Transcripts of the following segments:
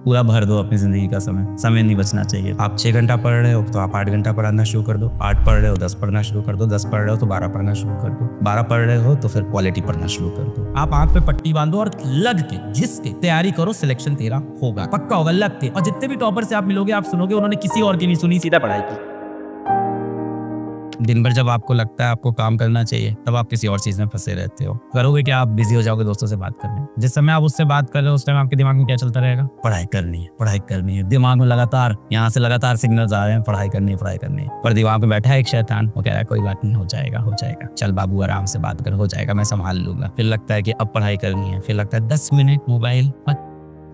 पूरा भर दो अपनी जिंदगी का समय नहीं बचना चाहिए। आप 6 घंटा पढ़ रहे हो तो आप 8 घंटा पढ़ना शुरू कर दो, 8 पढ़ रहे हो 10 पढ़ना शुरू कर दो, 10 पढ़ रहे हो तो 12 पढ़ना शुरू कर दो, 12 पढ़ रहे हो तो फिर क्वालिटी पढ़ना शुरू कर दो। आप आंख पे पट्टी बांधो और लग के घिस के तैयारी करो, सिलेक्शन तेरा होगा, पक्का होगा, लग के। और जितने भी टॉपर से आप मिलोगे आप सुनोगे उन्होंने किसी और की नहीं सुनी, सीधा पढ़ाई की। दिन भर जब आपको लगता है आपको काम करना चाहिए तब आप किसी और चीज में फंसे रहते हो। करोगे क्या? आप बिजी हो जाओगे दोस्तों से बात करने। जिस समय आप उससे बात कर रहे हो उस टाइम आपके दिमाग में क्या चलता रहेगा? पढ़ाई करनी है, पढ़ाई करनी है। दिमाग में लगातार यहाँ से लगातार सिग्नल्स आ रहे हैं, पढ़ाई करनी है, पढ़ाई करनी है। पर दिमाग में बैठा है एक शैतान, वो कह रहा है कोई बात नहीं, हो जाएगा, हो जाएगा, चल बाबू आराम से बात कर, हो जाएगा, मैं संभाल लूंगा। फिर लगता है कि अब पढ़ाई करनी है, फिर लगता है 10 मिनट मोबाइल मत,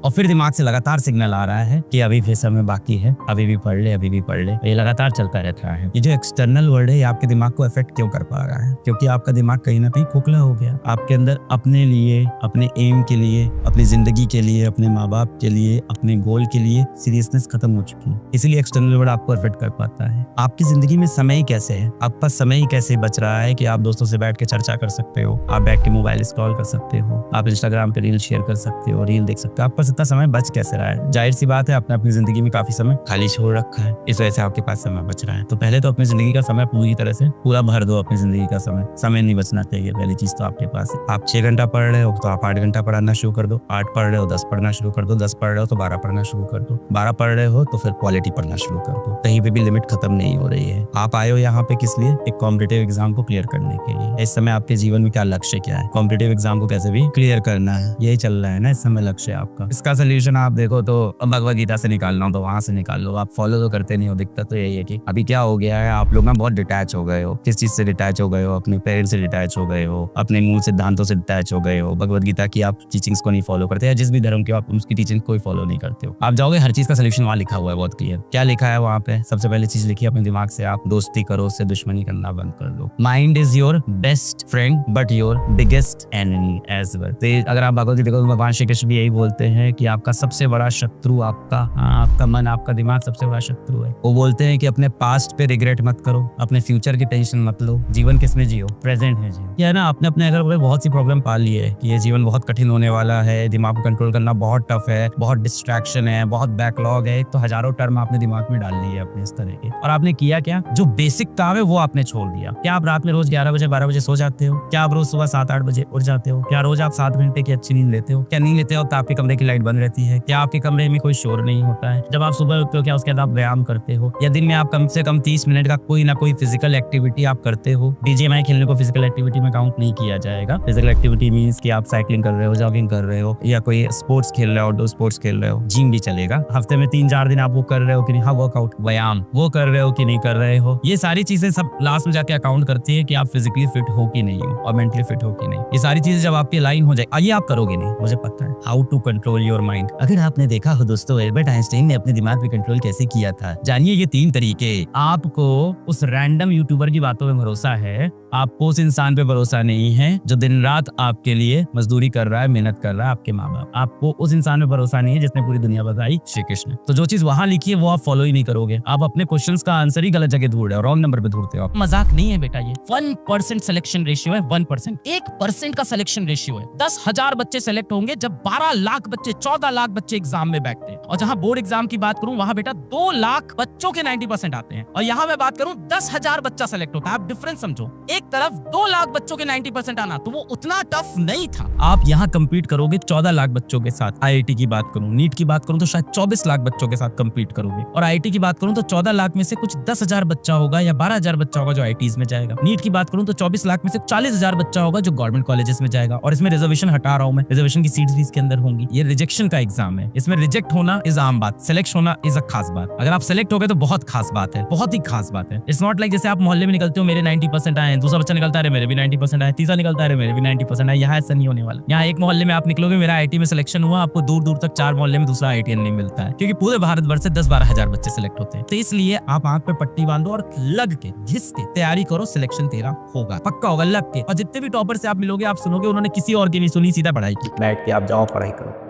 और फिर दिमाग से लगातार सिग्नल आ रहा है कि अभी भी समय बाकी है, अभी भी पढ़ ले, अभी भी पढ़ ले। ये लगातार चलता रहता है। ये जो एक्सटर्नल वर्ल्ड है ये आपके दिमाग को अफेक्ट क्यों कर पा रहा है? क्योंकि आपका दिमाग कहीं ना कहीं खोखला हो गया। आपके अंदर अपने लिए, अपने एम के लिए, अपनी जिंदगी के लिए, अपने माँ बाप के लिए, अपने गोल के लिए सीरियसनेस खत्म हो चुकी है। इसीलिए एक्सटर्नल वर्ल्ड आपको अफेक्ट कर पाता है। आपकी जिंदगी में समय ही कैसे है? आपके पास समय ही कैसे बच रहा है कि आप दोस्तों से बैठ के चर्चा कर सकते हो, आप बैठ के मोबाइल स्क्रॉल कर सकते हो, आप इंस्टाग्राम पे रील शेयर कर सकते हो, रील देख सकते हो। आपके पास इतना समय बच कैसे रहा है? जाहिर सी बात है आपने अपनी जिंदगी में काफी समय खाली छोड़ रखा है, इस वजह से आपके पास समय बच रहा है। तो पहले तो अपनी जिंदगी का समय पूरी तरह से पूरा भर दो अपनी जिंदगी का समय नहीं बचना चाहिए। पहली चीज तो आपके पास है। आप 6 घंटा पढ़ रहे हो तो आप 8 घंटा पढ़ना शुरू कर दो, 8 पढ़ रहे हो 10 पढ़ना शुरू कर दो, 10 पढ़ रहे हो तो 12 पढ़ना शुरू कर दो, 12 पढ़ रहे हो तो फिर क्वालिटी पढ़ना शुरू कर दो। कहीं पे भी लिमिट खत्म नहीं हो रही है। आप आए हो यहाँ पे किस लिए? एक कॉम्पिटिटिव एग्जाम को क्लियर करने के लिए। इस समय आपके जीवन में क्या लक्ष्य क्या है? कॉम्पिटिटिव एग्जाम को कैसे भी क्लियर करना है, यही चल रहा है ना इस समय लक्ष्य आपका। इसका सोल्यूशन आप देखो तो भगवद गीता से निकालना हो तो वहां से निकाल लो। आप फॉलो तो करते नहीं हो। दिक्कत तो यही है कि अभी क्या हो गया है, आप लोग ना बहुत डिटैच हो गए हो। किस चीज से डिटैच हो गए हो? अपने पेरेंट्स से डिटैच हो गए हो, अपने मूल सिद्धांतों से डिटैच हो गए हो। भगवद गीता की आप टीचिंग्स को नहीं फॉलो करते, या जिस भी धर्म के आप उसकी टीचिंग कोई फॉलो नहीं करते हो। आप जाओगे हर चीज का सोल्यूशन वहां लिखा हुआ है, बहुत क्लियर। क्या लिखा है वहां पे? सबसे पहले चीज लिखी है अपने दिमाग से आप दोस्ती करो, उससे दुश्मनी करना बंद कर दो। Mind is your best friend but your biggest enemy as well. अगर आप भगवद गीता देखो, भगवान श्री कृष्ण भी यही बोलते हैं कि आपका सबसे बड़ा शत्रु आपका मन, आपका दिमाग सबसे बड़ा शत्रु है। वो बोलते हैं कि अपने पास्ट पे रिग्रेट मत करो, अपने फ्यूचर की टेंशन मत लो, जीवन किसमें जियो? प्रेजेंट में जियो। क्या है ना, आपने अपने अगर बहुत सी प्रॉब्लम पाल ली है कि ये जीवन बहुत कठिन होने वाला है, दिमाग को कंट्रोल करना बहुत टफ है, बहुत डिस्ट्रैक्शन है, बहुत बैकलॉग है, तो हजारों टर्म आपने दिमाग में डाल ली है अपने इस तरह के। और आपने किया क्या? जो बेसिक काम है वो आपने छोड़ दिया। क्या आप रात में रोज 11 बजे 12 बजे सो जाते हो? क्या आप रोज सुबह 7-8 बजे उठ जाते हो? क्या रोज आप 7 घंटे की अच्छी नींद लेते हो? क्या नींद लेते हो तो आपके कमरे की लाइट बंद रहती है? क्या आपके कमरे में कोई शोर नहीं होता है? जब आप सुबह उठते हो क्या उसके बाद आप व्यायाम करते हो? या दिन में आप कम से कम 30 मिनट का कोई ना कोई फिजिकल एक्टिविटी आप करते हो? बीजीएमआई खेलने को फिजिकल एक्टिविटी में काउंट नहीं किया जाएगा। फिजिकल एक्टिविटी मींस कि आप साइकिलिंग कर रहे हो, जॉगिंग कर रहे हो, या कोई स्पोर्ट्स खेल रहे हो, आउटडोर स्पोर्ट्स खेल रहे हो, जिम भी चलेगा। हफ्ते में 3-4 दिन आप वो कर रहे हो कि नहीं? हाँ, वर्कआउट, व्यायाम वो कर रहे हो कि नहीं कर रहे हो? ये सारी चीजें सब लास्ट में जाके अकाउंट करती है कि आप फिजिकली फिट हो कि नहीं हो और मेंटली फिट हो कि नहीं। ये सारी चीजें जब आपकी लाइन हो जाए, ये आप करोगे नहीं, मुझे पता है। How to control your mind. अगर आपने देखा हो दोस्तों, एल्बर्ट आइंस्टाइन ने अपने दिमाग पे कंट्रोल कैसे किया था, जानिए ये 3 तरीके। आपको उस रैंडम यूट्यूबर की बातों में भरोसा है, आपको उस इंसान पे भरोसा नहीं है जो दिन रात आपके लिए मजदूरी कर रहा है, मेहनत कर रहा है, आपके माँ बाप। आपको उस इंसान पे भरोसा नहीं है जिसने पूरी दुनिया बताई, श्री कृष्ण। तो जो चीज वहां लिखी है वो आप फॉलो ही नहीं करोगे। आप अपने क्वेश्चंस का आंसर ही गलत जगह ढूंढ रहे हो, रॉन्ग नंबर पे ढूंढते हो। मजाक नहीं है बेटा, ये 1% सिलेक्शन रेशियो है। 1% का सिलेक्शन रेशियो है। 10,000 बच्चे सेलेक्ट होंगे जब 12 लाख बच्चे, 14 लाख बच्चे एग्जाम में बैठते हैं। और जहां बोर्ड एग्जाम की बात करूं वहां बेटा 2 लाख बच्चों के 90% आते हैं, और यहाँ मैं बात करूं 10,000 बच्चा सेलेक्ट होता है। आप डिफरेंस समझो, एक तरफ 2 लाख बच्चों के 90% आना, तो वो उतना टफ नहीं था। आप यहाँ कम्पीट करोगे 14 लाख बच्चों के साथ। आईआईटी की बात करूं, नीट की बात करूं तो शायद 24 लाख बच्चों के साथ कम्पीट करोगे। और आईआईटी की बात करूं तो 14 लाख में से कुछ 10,000 बच्चा होगा या 12,000 बच्चा होगा जो आईआईटीज में जाएगा। नीट की बात करूं तो 24 लाख में से 40,000 बच्चा होगा जो गवर्नमेंट कॉलेजेस में जाएगा। और इसमें रिजर्वेशन हटा रहा हूं मैं, रिजर्वेशन की सीट्स भी इसके अंदर होंगी। ये रिजेक्शन का एग्जाम है, इसमें रिजेक्ट होना इज आम बात, सिलेक्ट होना इज अ खास बात। अगर आप सेलेक्ट हो गए तो बहुत खास बात है, बहुत ही खास बात है। इट्स नॉट लाइक जैसे आप मोहल्ले में निकलते हो, मेरे 90% आए, दूसरा बच्चा निकलता है मेरे भी 90% आए, तीसरा निकलता है मेरे भी 90% आए। यहाँ ऐसा नहीं होने वाला। यहाँ एक मोहल्ले में आप निकलोगे, मेरा आईआईटी में सिलेक्शन हुआ, आपको दूर दूर तक 4 मोहल्ले में दूसरा आईआईटीएन नहीं मिलता है, क्योंकि पूरे भारतवर्ष से 10-12 हजार बच्चे सिलेक्ट होते हैं। तो इसलिए आप आंख पे पट्टी बांधो और लग के घिस के तैयारी करो, सिलेक्शन तेरा होगा, पक्का होगा, लग के। और जितने भी टॉपर से आप मिलोगे आप सुनोगे उन्होंने किसी और की नहीं सुनी, सीधा पढ़ाई की। बैठ के आप जाओ पढ़ाई करो।